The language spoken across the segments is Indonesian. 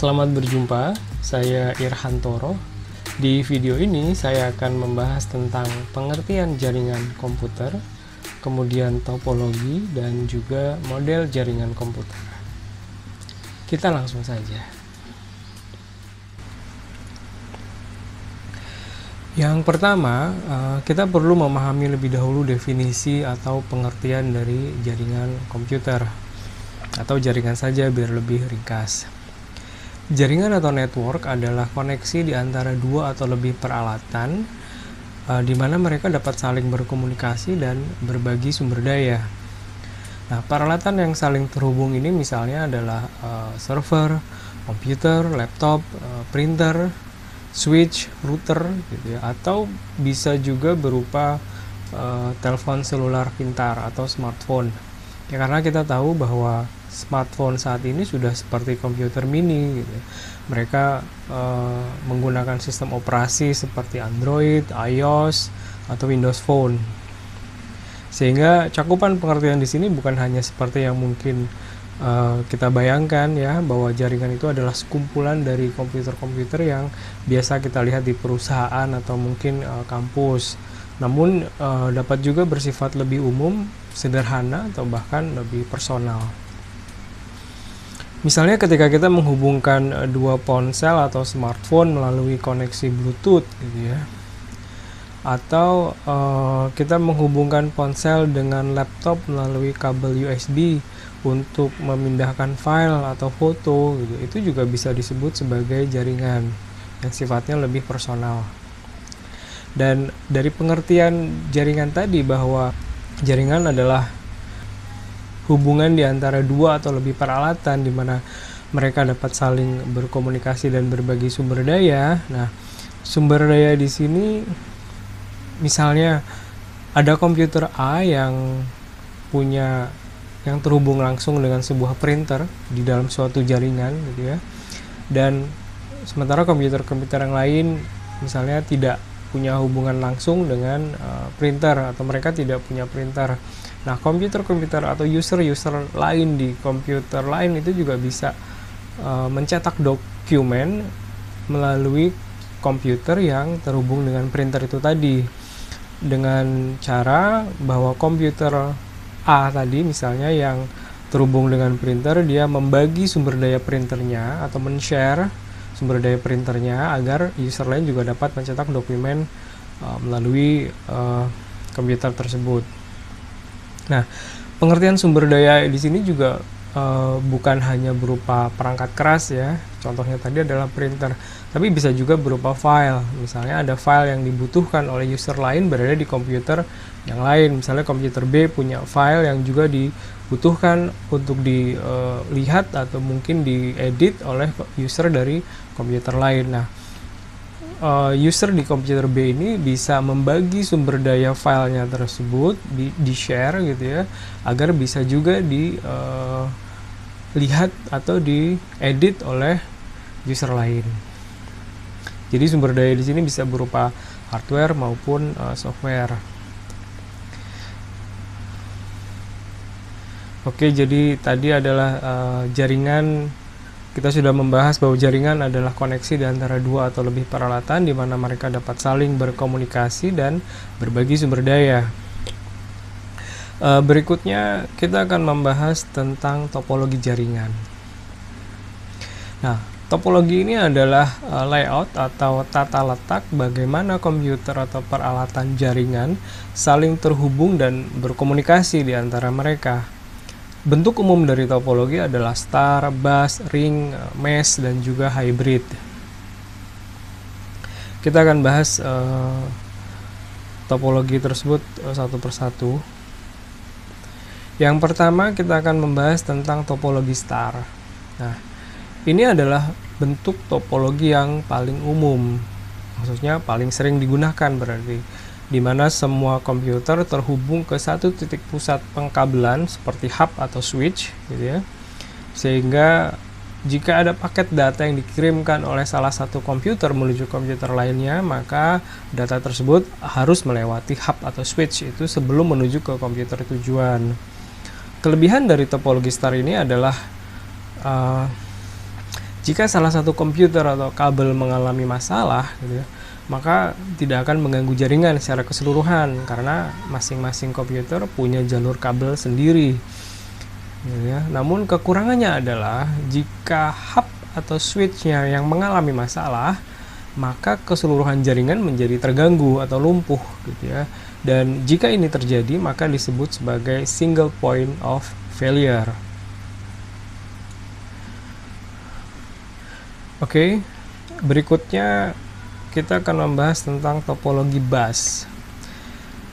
Selamat berjumpa, saya Irhantoro. Di video ini saya akan membahas tentang pengertian jaringan komputer, kemudian topologi, dan juga model jaringan komputer. Kita langsung saja. Yang pertama, kita perlu memahami lebih dahulu definisi atau pengertian dari jaringan komputer, atau jaringan saja biar lebih ringkas. Jaringan atau network adalah koneksi di antara dua atau lebih peralatan di mana mereka dapat saling berkomunikasi dan berbagi sumber daya. Nah, peralatan yang saling terhubung ini misalnya adalah server, komputer, laptop, printer, switch, router, gitu ya, atau bisa juga berupa telepon seluler pintar atau smartphone. Ya, karena kita tahu bahwa smartphone saat ini sudah seperti komputer mini, gitu. Mereka menggunakan sistem operasi seperti Android, iOS, atau Windows Phone. Sehingga cakupan pengertian di sini bukan hanya seperti yang mungkin kita bayangkan ya, bahwa jaringan itu adalah sekumpulan dari komputer-komputer yang biasa kita lihat di perusahaan atau mungkin kampus. Namun dapat juga bersifat lebih umum, sederhana, atau bahkan lebih personal. Misalnya ketika kita menghubungkan dua ponsel atau smartphone melalui koneksi Bluetooth, gitu ya, atau kita menghubungkan ponsel dengan laptop melalui kabel USB untuk memindahkan file atau foto, gitu. Itu juga bisa disebut sebagai jaringan yang sifatnya lebih personal. Dan dari pengertian jaringan tadi bahwa jaringan adalah hubungan di antara dua atau lebih peralatan di mana mereka dapat saling berkomunikasi dan berbagi sumber daya. Nah, sumber daya di sini misalnya ada komputer A yang terhubung langsung dengan sebuah printer di dalam suatu jaringan, gitu ya. Dan sementara komputer-komputer yang lain misalnya tidak punya hubungan langsung dengan printer, atau mereka tidak punya printer. Nah, komputer-komputer atau user-user lain di komputer lain itu juga bisa mencetak dokumen melalui komputer yang terhubung dengan printer itu tadi, dengan cara bahwa komputer A tadi misalnya yang terhubung dengan printer, dia membagi sumber daya printernya atau men-share sumber daya printernya agar user lain juga dapat mencetak dokumen melalui komputer tersebut. Nah, pengertian sumber daya di sini juga bukan hanya berupa perangkat keras ya, contohnya tadi adalah printer, tapi bisa juga berupa file. Misalnya ada file yang dibutuhkan oleh user lain berada di komputer yang lain. Misalnya komputer B punya file yang juga dibutuhkan untuk dilihat atau mungkin diedit oleh user dari komputer lain. Nah, user di komputer B ini bisa membagi sumber daya filenya tersebut, di-share gitu ya, agar bisa juga dilihat atau diedit oleh user lain. Jadi sumber daya di sini bisa berupa hardware maupun software. Oke, jadi tadi adalah jaringan. Kita sudah membahas bahwa jaringan adalah koneksi di antara dua atau lebih peralatan di mana mereka dapat saling berkomunikasi dan berbagi sumber daya. Berikutnya kita akan membahas tentang topologi jaringan. Nah, topologi ini adalah layout atau tata letak bagaimana komputer atau peralatan jaringan saling terhubung dan berkomunikasi di antara mereka. Bentuk umum dari topologi adalah star, bus, ring, mesh, dan juga hybrid. Kita akan bahas topologi tersebut satu persatu. Yang pertama kita akan membahas tentang topologi star. Nah, ini adalah bentuk topologi yang paling umum, maksudnya paling sering digunakan berarti, di mana semua komputer terhubung ke satu titik pusat pengkabelan seperti hub atau switch, gitu ya. Sehingga jika ada paket data yang dikirimkan oleh salah satu komputer menuju komputer lainnya, maka data tersebut harus melewati hub atau switch itu sebelum menuju ke komputer tujuan. Kelebihan dari topologi star ini adalah Jika salah satu komputer atau kabel mengalami masalah, gitu ya, maka tidak akan mengganggu jaringan secara keseluruhan karena masing-masing komputer punya jalur kabel sendiri. Ya, namun kekurangannya adalah jika hub atau switch-nya yang mengalami masalah, maka keseluruhan jaringan menjadi terganggu atau lumpuh, gitu ya. Dan jika ini terjadi, maka disebut sebagai single point of failure. Oke, berikutnya kita akan membahas tentang topologi bus.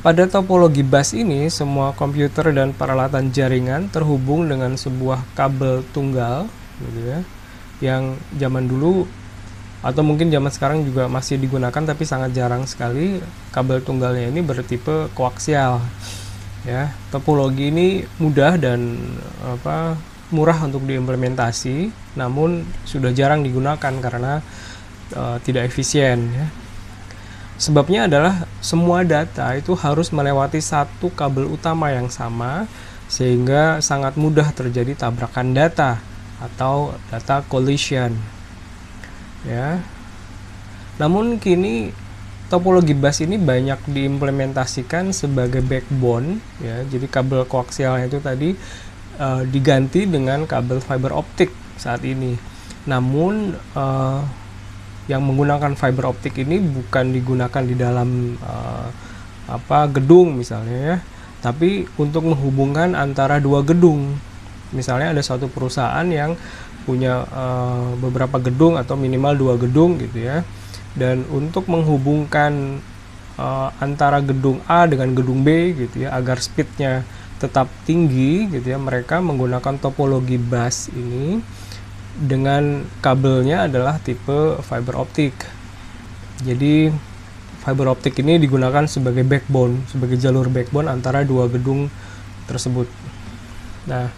Pada topologi bus ini, semua komputer dan peralatan jaringan terhubung dengan sebuah kabel tunggal, gitu ya, yang zaman dulu atau mungkin zaman sekarang juga masih digunakan, tapi sangat jarang sekali. Kabel tunggalnya ini bertipe koaksial. Ya, topologi ini mudah dan murah untuk diimplementasi, namun sudah jarang digunakan karena tidak efisien. Ya. Sebabnya adalah semua data itu harus melewati satu kabel utama yang sama, sehingga sangat mudah terjadi tabrakan data atau data collision. Ya. Namun kini topologi bus ini banyak diimplementasikan sebagai backbone, ya. Jadi kabel koaksialnya itu tadi diganti dengan kabel fiber optik saat ini. Namun yang menggunakan fiber optik ini bukan digunakan di dalam gedung misalnya, ya, tapi untuk menghubungkan antara dua gedung. Misalnya ada suatu perusahaan yang punya beberapa gedung atau minimal dua gedung, gitu ya. Dan untuk menghubungkan antara gedung A dengan gedung B, gitu ya, agar speednya tetap tinggi, gitu ya, mereka menggunakan topologi bus ini dengan kabelnya adalah tipe fiber optik. Jadi fiber optik ini digunakan sebagai backbone, sebagai jalur backbone antara dua gedung tersebut. Nah,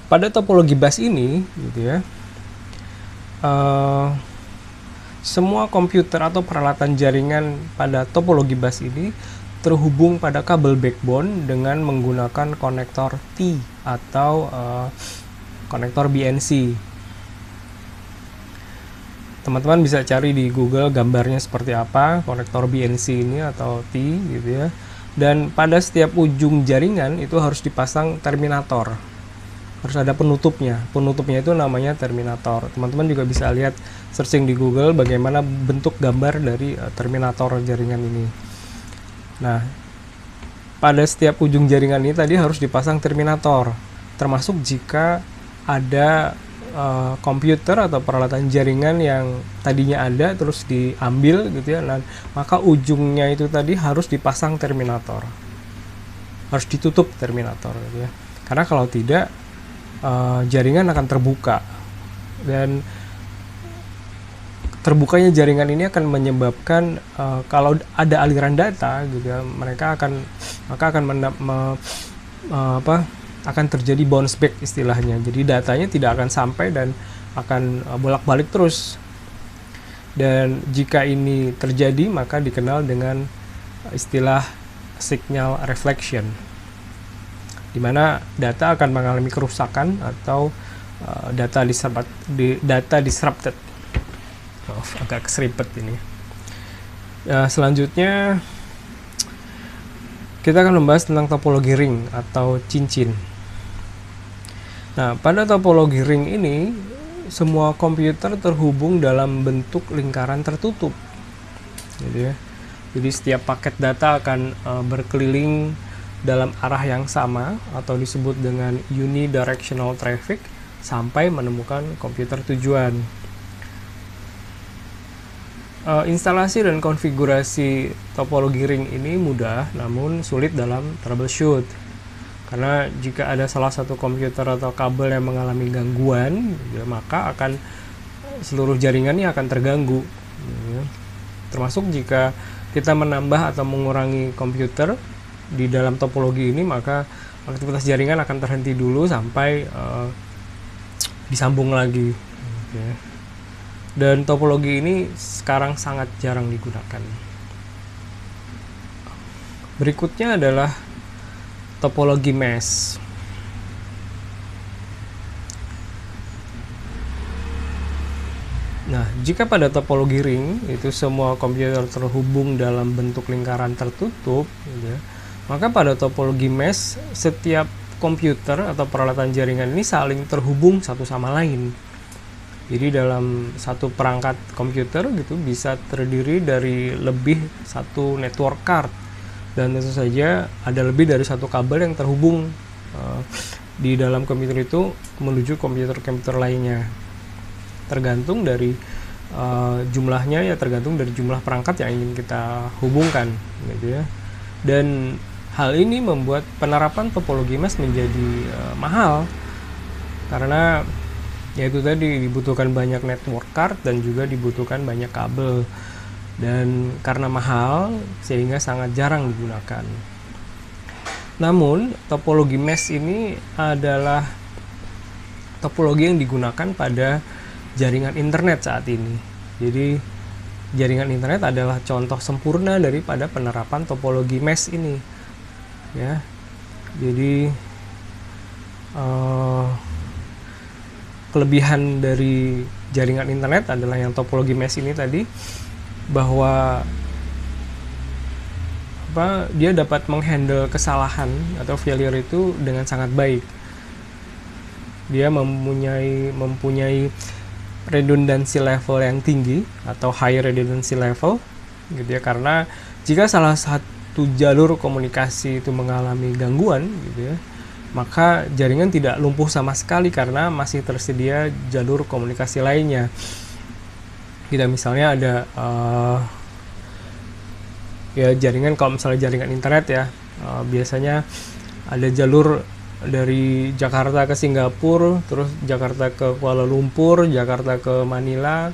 pada topologi bus ini, gitu ya, semua komputer atau peralatan jaringan pada topologi bus ini terhubung pada kabel backbone dengan menggunakan konektor T atau konektor BNC. Teman-teman bisa cari di Google gambarnya seperti apa konektor BNC ini atau T, gitu ya. Dan pada setiap ujung jaringan itu harus dipasang terminator. Harus ada penutupnya. Penutupnya itu namanya terminator. Teman-teman juga bisa lihat searching di Google bagaimana bentuk gambar dari terminator jaringan ini. Nah, pada setiap ujung jaringan ini tadi harus dipasang terminator, termasuk jika ada komputer atau peralatan jaringan yang tadinya ada terus diambil, gitu ya. Nah, maka ujungnya itu tadi harus dipasang terminator, harus ditutup terminator, gitu ya. Karena kalau tidak, jaringan akan terbuka, dan terbukanya jaringan ini akan menyebabkan kalau ada aliran data, gitu ya, akan terjadi bounce back istilahnya. Jadi datanya tidak akan sampai dan akan bolak-balik terus. Dan jika ini terjadi, maka dikenal dengan istilah signal reflection, di mana data akan mengalami kerusakan atau data disrupted. Agak keseripet ini. Selanjutnya kita akan membahas tentang topologi ring atau cincin. Nah, pada topologi ring ini semua komputer terhubung dalam bentuk lingkaran tertutup, gitu ya. Jadi setiap paket data akan berkeliling dalam arah yang sama atau disebut dengan unidirectional traffic sampai menemukan komputer tujuan. Instalasi dan konfigurasi topologi ring ini mudah, namun sulit dalam troubleshoot. Karena jika ada salah satu komputer atau kabel yang mengalami gangguan, ya, maka seluruh jaringannya akan terganggu. Ya. Termasuk jika kita menambah atau mengurangi komputer di dalam topologi ini, maka aktivitas jaringan akan terhenti dulu sampai disambung lagi. Ya. Dan topologi ini sekarang sangat jarang digunakan. Berikutnya adalah topologi mesh. Nah, jika pada topologi ring itu semua komputer terhubung dalam bentuk lingkaran tertutup, gitu ya, maka pada topologi mesh setiap komputer atau peralatan jaringan ini saling terhubung satu sama lain. Jadi dalam satu perangkat komputer gitu bisa terdiri dari lebih satu network card, dan tentu saja ada lebih dari satu kabel yang terhubung di dalam komputer itu menuju komputer-komputer lainnya. Tergantung dari jumlahnya, ya tergantung dari jumlah perangkat yang ingin kita hubungkan, gitu ya. Dan hal ini membuat penerapan topologi mesh menjadi mahal, karena yaitu tadi dibutuhkan banyak network card dan juga dibutuhkan banyak kabel, dan karena mahal sehingga sangat jarang digunakan. Namun topologi mesh ini adalah topologi yang digunakan pada jaringan internet saat ini. Jadi jaringan internet adalah contoh sempurna daripada penerapan topologi mesh ini, ya. Jadi kelebihan dari jaringan internet adalah yang topologi mesh ini tadi, bahwa dia dapat menghandle kesalahan atau failure itu dengan sangat baik. Dia mempunyai redundancy level yang tinggi atau high redundancy level, gitu ya, karena jika salah satu jalur komunikasi itu mengalami gangguan, gitu ya, maka jaringan tidak lumpuh sama sekali karena masih tersedia jalur komunikasi lainnya. Kita misalnya ada ya jaringan, kalau misalnya jaringan internet ya, biasanya ada jalur dari Jakarta ke Singapura, terus Jakarta ke Kuala Lumpur, Jakarta ke Manila,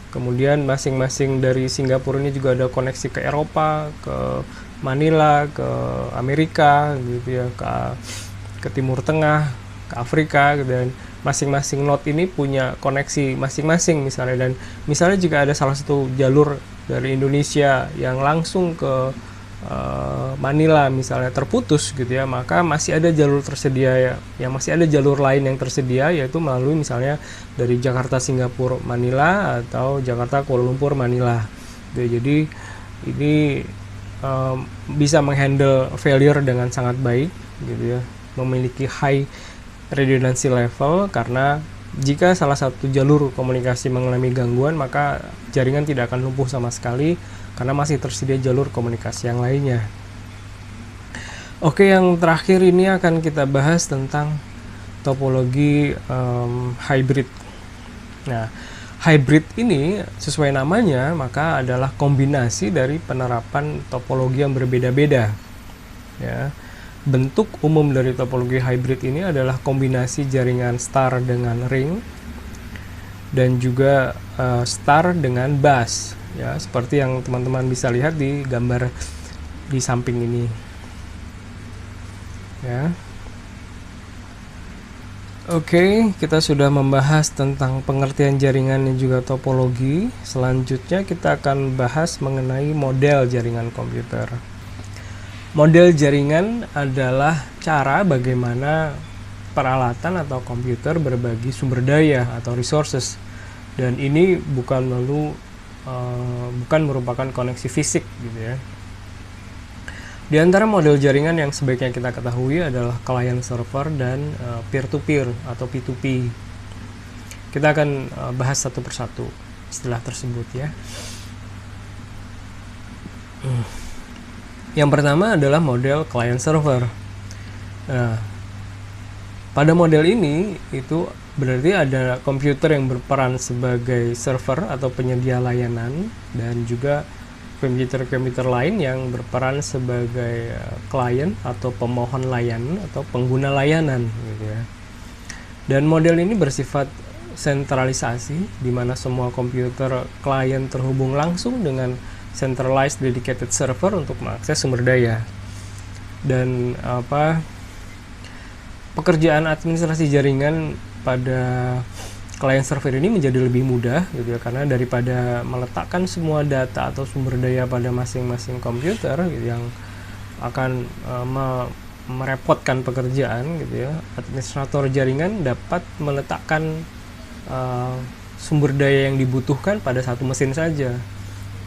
kemudian masing-masing dari Singapura ini juga ada koneksi ke Eropa, ke Manila, ke Amerika, gitu ya, ke Timur Tengah, ke Afrika, dan masing-masing node ini punya koneksi masing-masing misalnya. Dan misalnya jika ada salah satu jalur dari Indonesia yang langsung ke Manila misalnya terputus, gitu ya, maka masih ada jalur tersedia ya, yang masih ada jalur lain yang tersedia, yaitu melalui misalnya dari Jakarta Singapura Manila atau Jakarta Kuala Lumpur Manila. Jadi ini bisa menghandle failure dengan sangat baik, gitu ya, memiliki high redundancy level, karena jika salah satu jalur komunikasi mengalami gangguan, maka jaringan tidak akan lumpuh sama sekali karena masih tersedia jalur komunikasi yang lainnya. Oke, yang terakhir ini akan kita bahas tentang topologi hybrid. Nah, hybrid ini sesuai namanya maka adalah kombinasi dari penerapan topologi yang berbeda-beda, ya. Bentuk umum dari topologi hybrid ini adalah kombinasi jaringan star dengan ring dan juga star dengan bus, ya, seperti yang teman-teman bisa lihat di gambar di samping ini, ya. Oke, kita sudah membahas tentang pengertian jaringan dan juga topologi. Selanjutnya kita akan bahas mengenai model jaringan komputer. Model jaringan adalah cara bagaimana peralatan atau komputer berbagi sumber daya atau resources, dan ini bukan merupakan koneksi fisik, gitu ya. Di antara model jaringan yang sebaiknya kita ketahui adalah client server dan peer-to-peer atau P2P. Kita akan bahas satu persatu istilah tersebut, ya. Yang pertama adalah model client server. Nah, pada model ini itu berarti ada komputer yang berperan sebagai server atau penyedia layanan, dan juga komputer-komputer lain yang berperan sebagai klien atau pemohon layanan atau pengguna layanan, gitu ya. Dan model ini bersifat sentralisasi, di mana semua komputer klien terhubung langsung dengan centralized dedicated server untuk mengakses sumber daya. Dan pekerjaan administrasi jaringan pada client server ini menjadi lebih mudah, gitu ya, karena daripada meletakkan semua data atau sumber daya pada masing-masing komputer, gitu, yang akan merepotkan pekerjaan, gitu ya, administrator jaringan dapat meletakkan sumber daya yang dibutuhkan pada satu mesin saja,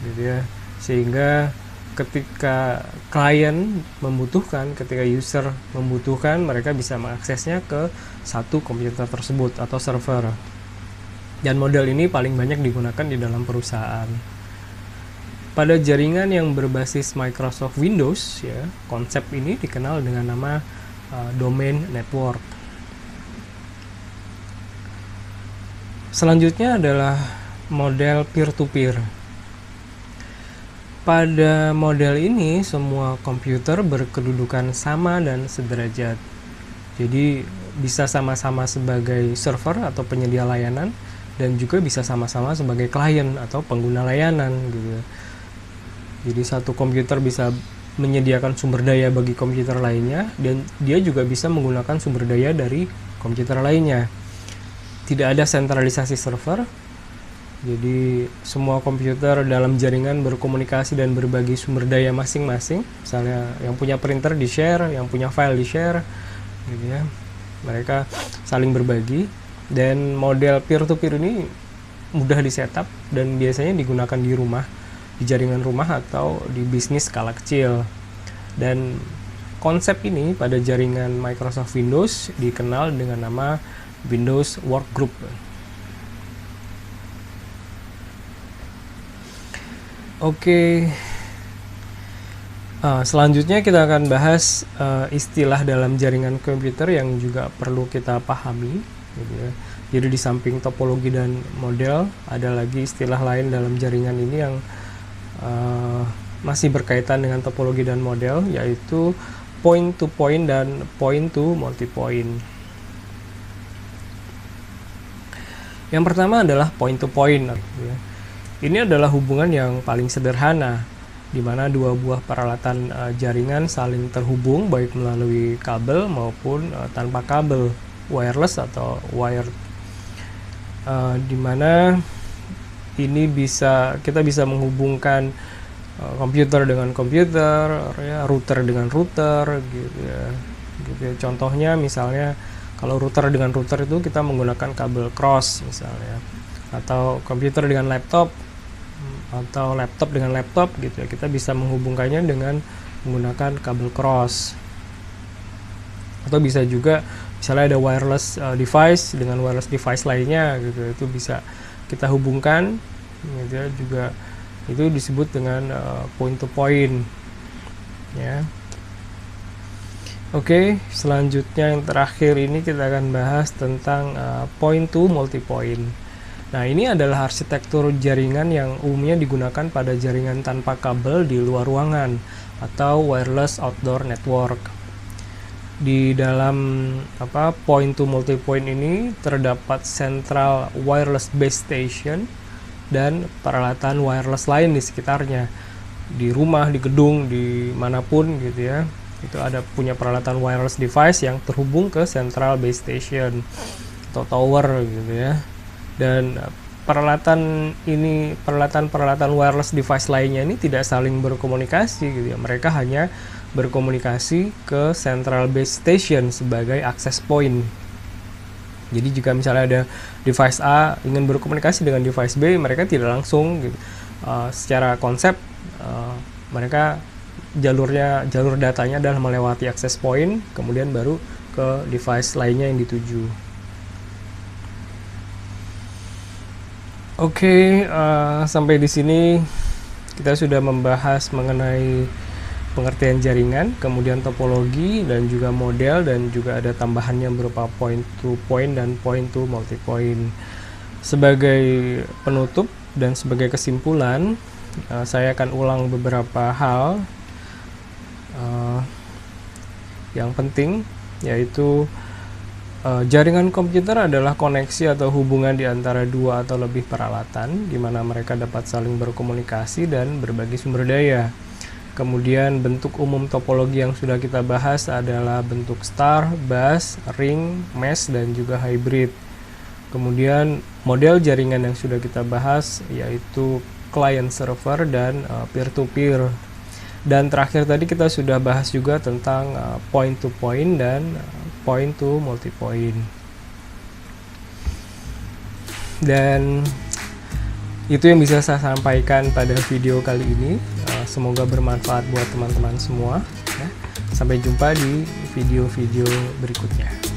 gitu ya. Sehingga ketika klien membutuhkan, ketika user membutuhkan, mereka bisa mengaksesnya ke satu komputer tersebut atau server. Dan model ini paling banyak digunakan di dalam perusahaan. Pada jaringan yang berbasis Microsoft Windows, ya, konsep ini dikenal dengan nama domain network. Selanjutnya adalah model peer-to-peer. Pada model ini, semua komputer berkedudukan sama dan sederajat. Jadi, bisa sama-sama sebagai server atau penyedia layanan, dan juga bisa sama-sama sebagai klien atau pengguna layanan, gitu. Jadi, satu komputer bisa menyediakan sumber daya bagi komputer lainnya, dan dia juga bisa menggunakan sumber daya dari komputer lainnya. Tidak ada sentralisasi server. Jadi semua komputer dalam jaringan berkomunikasi dan berbagi sumber daya masing-masing. Misalnya yang punya printer di-share, yang punya file di-share, gitu ya. Mereka saling berbagi. Dan model peer-to-peer ini mudah di-setup dan biasanya digunakan di rumah, di jaringan rumah atau di bisnis skala kecil. Dan konsep ini pada jaringan Microsoft Windows dikenal dengan nama Windows Workgroup. Oke, selanjutnya kita akan bahas istilah dalam jaringan komputer yang juga perlu kita pahami, gitu ya. Jadi di samping topologi dan model, ada lagi istilah lain dalam jaringan ini yang masih berkaitan dengan topologi dan model, yaitu point-to-point dan point-to-multipoint. Yang pertama adalah point-to-point, gitu ya. Ini adalah hubungan yang paling sederhana, di mana dua buah peralatan jaringan saling terhubung baik melalui kabel maupun tanpa kabel, wireless atau wired. Di mana ini kita bisa menghubungkan komputer dengan komputer, ya, router dengan router, gitu ya. Gitu ya. Contohnya misalnya kalau router dengan router itu kita menggunakan kabel cross misalnya, atau komputer dengan laptop atau laptop dengan laptop, gitu ya, kita bisa menghubungkannya dengan menggunakan kabel cross. Atau bisa juga misalnya ada wireless device dengan wireless device lainnya, gitu, itu bisa kita hubungkan, gitu ya, juga itu disebut dengan point to point, ya. Oke, selanjutnya yang terakhir ini kita akan bahas tentang point to multipoint. Nah, ini adalah arsitektur jaringan yang umumnya digunakan pada jaringan tanpa kabel di luar ruangan atau wireless outdoor network. Di dalam point to multipoint ini terdapat central wireless base station dan peralatan wireless lain di sekitarnya. Di rumah, di gedung, di manapun, gitu ya. Itu ada punya peralatan wireless device yang terhubung ke central base station atau tower, gitu ya. Dan peralatan wireless device lainnya ini tidak saling berkomunikasi, gitu ya. Mereka hanya berkomunikasi ke central base station sebagai access point. Jadi jika misalnya ada device A ingin berkomunikasi dengan device B, mereka tidak langsung, gitu. Secara konsep mereka jalur datanya adalah melewati access point, kemudian baru ke device lainnya yang dituju. Oke, sampai di sini kita sudah membahas mengenai pengertian jaringan, kemudian topologi dan juga model, dan juga ada tambahannya berupa point to point dan point to multipoint. Sebagai penutup dan sebagai kesimpulan, saya akan ulang beberapa hal yang penting, yaitu jaringan komputer adalah koneksi atau hubungan di antara dua atau lebih peralatan, di mana mereka dapat saling berkomunikasi dan berbagi sumber daya. Kemudian bentuk umum topologi yang sudah kita bahas adalah bentuk star, bus, ring, mesh, dan juga hybrid. Kemudian model jaringan yang sudah kita bahas yaitu client server dan peer-to-peer. Dan terakhir tadi kita sudah bahas juga tentang point to point dan point to multipoint. Dan itu yang bisa saya sampaikan pada video kali ini. Semoga bermanfaat buat teman-teman semua ya. Sampai jumpa di video-video berikutnya.